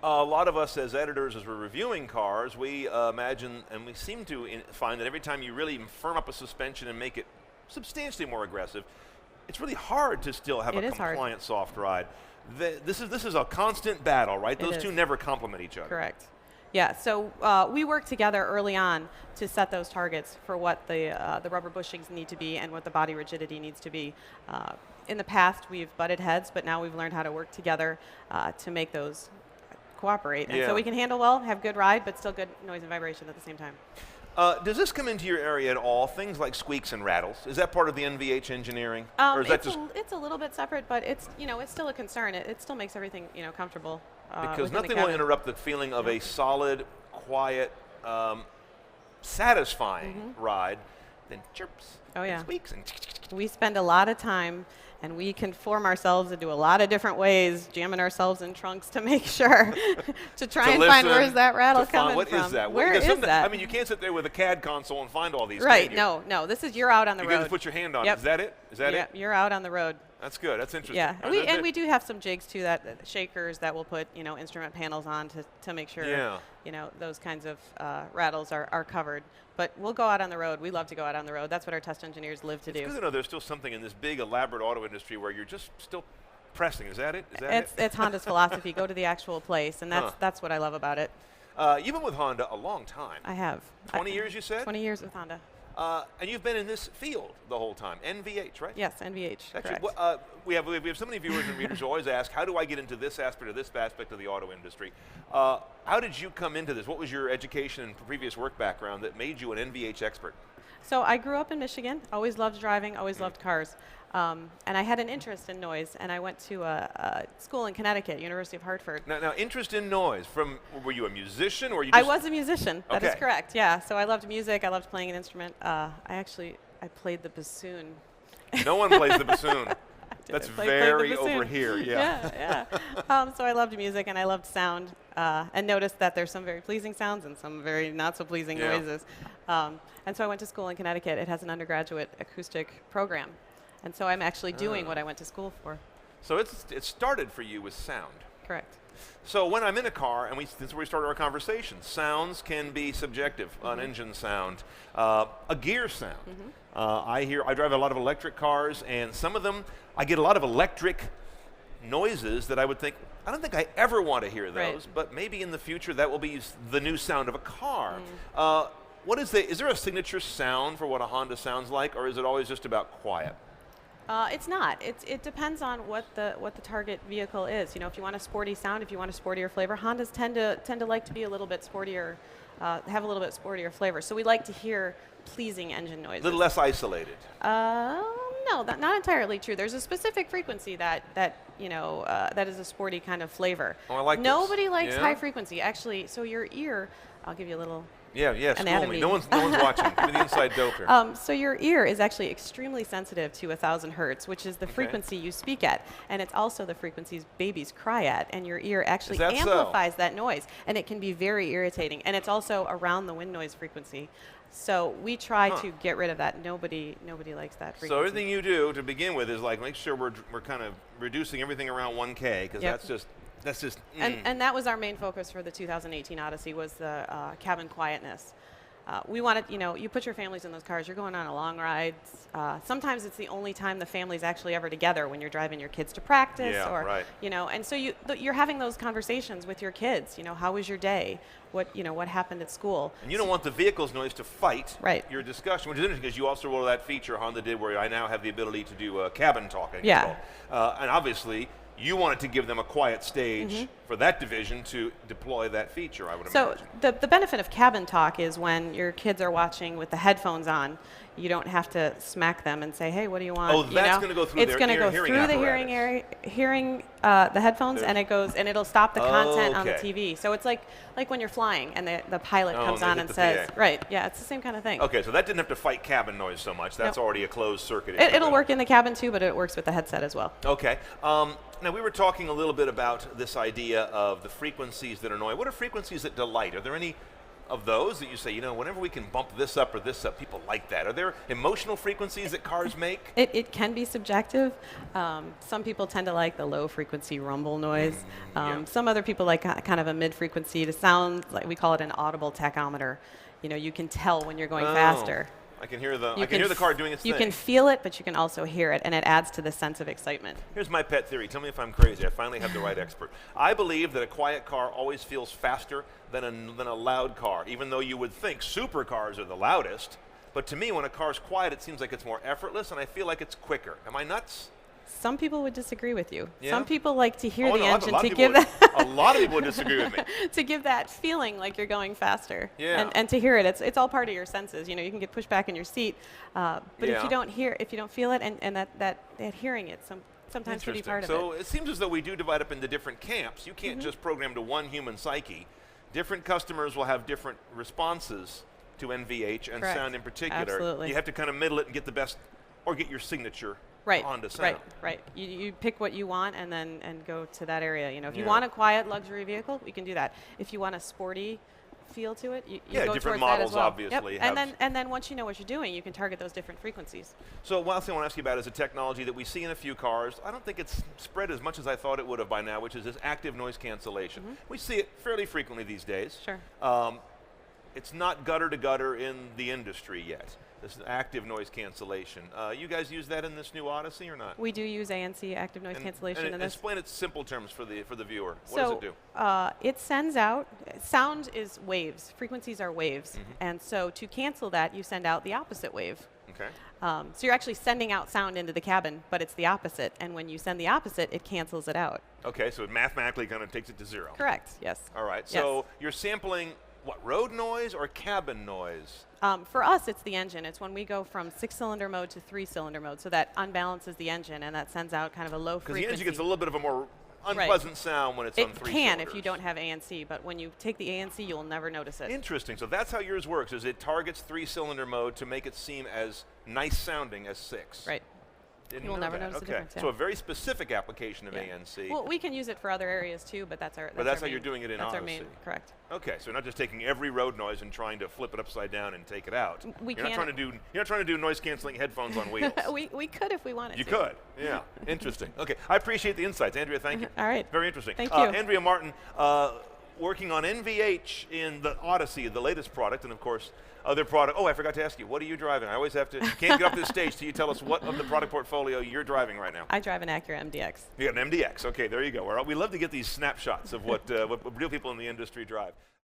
A lot of us as editors, as we're reviewing cars, we imagine and we seem to find that every time you really firm up a suspension and make it substantially more aggressive, it's really hard to still have a compliant soft ride. This is a constant battle, right? Those two never complement each other. Correct. Yeah, so we work together early on to set those targets for what the rubber bushings need to be and what the body rigidity needs to be. In the past, we've butted heads, but now we've learned how to work together to make those cooperate. And so we can handle well, have good ride, but still good noise and vibration at the same time. Does this come into your area at all? Things like squeaks and rattles. Is that part of the NVH engineering? Or is that it's a little bit separate, but it's it's still a concern. It still makes everything comfortable. Because nothing will interrupt the feeling of a solid, quiet, satisfying ride than chirps and squeaks. And we spend a lot of time and we conform ourselves into a lot of different ways, jamming ourselves in trunks to make sure to try and find where's that rattle coming from. What is that? Where is that? I mean, you can't sit there with a CAD console and find all these. Right? No. This is you're out on the road. You just put your hand on it. Is that it? Is that it? You're out on the road. That's good. That's interesting. Yeah, and we do have some jigs too, that shakers that we'll put instrument panels on to make sure those kinds of rattles are covered. But we'll go out on the road. We love to go out on the road. That's what our test engineers live to do. It's good to know there's still something in this big elaborate auto industry where you're just still pressing. Is that it? It's Honda's philosophy. Go to the actual place, and that's what I love about it. You've been with Honda a long time. I have. 20 years, you said? 20 years with Honda. And you've been in this field the whole time. NVH, right? Yes, NVH. Actually, correct. we have so many viewers and readers who always ask, how do I get into this aspect of the auto industry? How did you come into this? What was your education and previous work background that made you an NVH expert? So I grew up in Michigan. Always loved driving. Always loved cars. And I had an interest in noise, and I went to a school in Connecticut, University of Hartford. Now, interest in noise. Were you a musician, or you? I was a musician. That is correct. Yeah. So I loved music. I loved playing an instrument. I played the bassoon. No one plays the bassoon. That's very over here. Yeah. So I loved music and I loved sound, and noticed that there's some very pleasing sounds and some very not so pleasing noises. And so I went to school in Connecticut. It has an undergraduate acoustic program. And so I'm actually doing what I went to school for. So it started for you with sound. Correct. So when I'm in a car, and this is where we started our conversation, sounds can be subjective. An engine sound, a gear sound. I drive a lot of electric cars, and some of them, I get a lot of electric noises that I would think, I don't think I ever want to hear those, but maybe in the future that will be the new sound of a car. Is there a signature sound for what a Honda sounds like, or is it always just about quiet? It's not. It depends on what the target vehicle is. If you want a sporty sound, if you want a sportier flavor, Hondas tend to like to be a little bit sportier, have a little bit sportier flavor. So we like to hear pleasing engine noises. A little less isolated. No, not entirely true. There's a specific frequency that is a sporty kind of flavor. Oh, I like Nobody likes high frequency. Actually, so your ear, I'll give you a little. Yeah, school me. No one's watching. Give me the inside dope here. So your ear is actually extremely sensitive to 1,000 hertz, which is the frequency you speak at. And it's also the frequencies babies cry at. And your ear actually amplifies that noise. And it can be very irritating. And it's also around the wind noise frequency. So we try to get rid of that. Nobody likes that frequency. So everything you do to begin with is like make sure we're kind of reducing everything around 1K, because that's just. And that was our main focus for the 2018 Odyssey, was the cabin quietness. We wanted, you put your families in those cars, you're going on a long ride. Sometimes it's the only time the family's actually ever together, when you're driving your kids to practice, and so you're having those conversations with your kids. How was your day? What happened at school? And you don't want the vehicle's noise to fight your discussion, which is interesting because you also rolled that feature Honda did where I now have the ability to do cabin talking. Yeah. And obviously, you wanted to give them a quiet stage for that division to deploy that feature, I would imagine. So the benefit of cabin talk is when your kids are watching with the headphones on, you don't have to smack them and say, hey, what do you want? Oh, that's going to go through the headphones, and it'll stop the content on the TV. So it's like when you're flying and the pilot comes on and says, it's the same kind of thing. Okay, so that didn't have to fight cabin noise so much. That's already a closed circuit. It'll work in the cabin too, but it works with the headset as well. Okay. Now, we were talking a little bit about this idea of the frequencies that annoy. What are frequencies that delight? Are there any of those that you say, whenever we can bump this up or this up, people like that? Are there emotional frequencies that cars make? It can be subjective. Some people tend to like the low frequency rumble noise. Some other people like kind of a mid frequency to sound like, we call it an audible tachometer. You can tell when you're going faster. I can hear the car doing its thing. You can feel it, but you can also hear it, and it adds to the sense of excitement. Here's my pet theory. Tell me if I'm crazy. I finally have the right expert. I believe that a quiet car always feels faster than a loud car, even though you would think supercars are the loudest. But to me, when a car's quiet, it seems like it's more effortless, and I feel like it's quicker. Am I nuts? Some people would disagree with you. Yeah? Some people like to hear the engine to give that. A lot of people would disagree with me. To give that feeling like you're going faster. Yeah. And to hear it, it's all part of your senses. You can get pushed back in your seat, but if you don't feel it, and that hearing it, sometimes can be part of it. So it seems as though we do divide up into different camps. You can't just program to one human psyche. Different customers will have different responses to NVH and sound in particular. Absolutely. You have to kind of middle it and get the best, or get your signature onto sound. Right. You pick what you want and go to that area. If you want a quiet luxury vehicle, we can do that. If you want a sporty feel to it, you go different towards models that as well. obviously. Yep. And then once you know what you're doing, you can target those different frequencies. So one thing I want to ask you about is a technology that we see in a few cars. I don't think it's spread as much as I thought it would have by now, which is this active noise cancellation. We see it fairly frequently these days. Sure. It's not gutter to gutter in the industry yet. This is active noise cancellation. You guys use that in this new Odyssey or not? We do use ANC, active noise cancellation. And explain it in simple terms for the viewer. What does it do? It sends out, sound is waves. Frequencies are waves. And so to cancel that, you send out the opposite wave. Okay. So you're actually sending out sound into the cabin, but it's the opposite. And when you send the opposite, it cancels it out. Okay, so it mathematically kind of takes it to zero. Correct, yes. All right, so you're sampling, road noise or cabin noise? For us, it's the engine. It's when we go from 6-cylinder mode to 3-cylinder mode, so that unbalances the engine, and that sends out kind of a low frequency. Because the engine gets a little bit of a more unpleasant sound when it's on 3 cylinders. It can if you don't have ANC, but when you take the ANC, you'll never notice it. Interesting. So that's how yours works, is it targets 3-cylinder mode to make it seem as nice sounding as 6. Right. You will never notice the difference. So a very specific application of ANC. Well, we can use it for other areas too, but that's our. That's how you're doing it in Odyssey. That's our main, correct. Okay, so you're not just taking every road noise and trying to flip it upside down and take it out. You're not trying to do noise canceling headphones on wheels. we could if we wanted to. You could, yeah. Interesting. Okay, I appreciate the insights, Andrea. Thank you. All right. Very interesting. Thank you, Andrea Martin, working on NVH in the Odyssey, the latest product, and of course, other product. Oh, I forgot to ask you, what are you driving? I always have to, you can't get up to the stage till you tell us what of the product portfolio you're driving right now. I drive an Acura MDX. You got an MDX. Okay, there you go. We love to get these snapshots of what real people in the industry drive.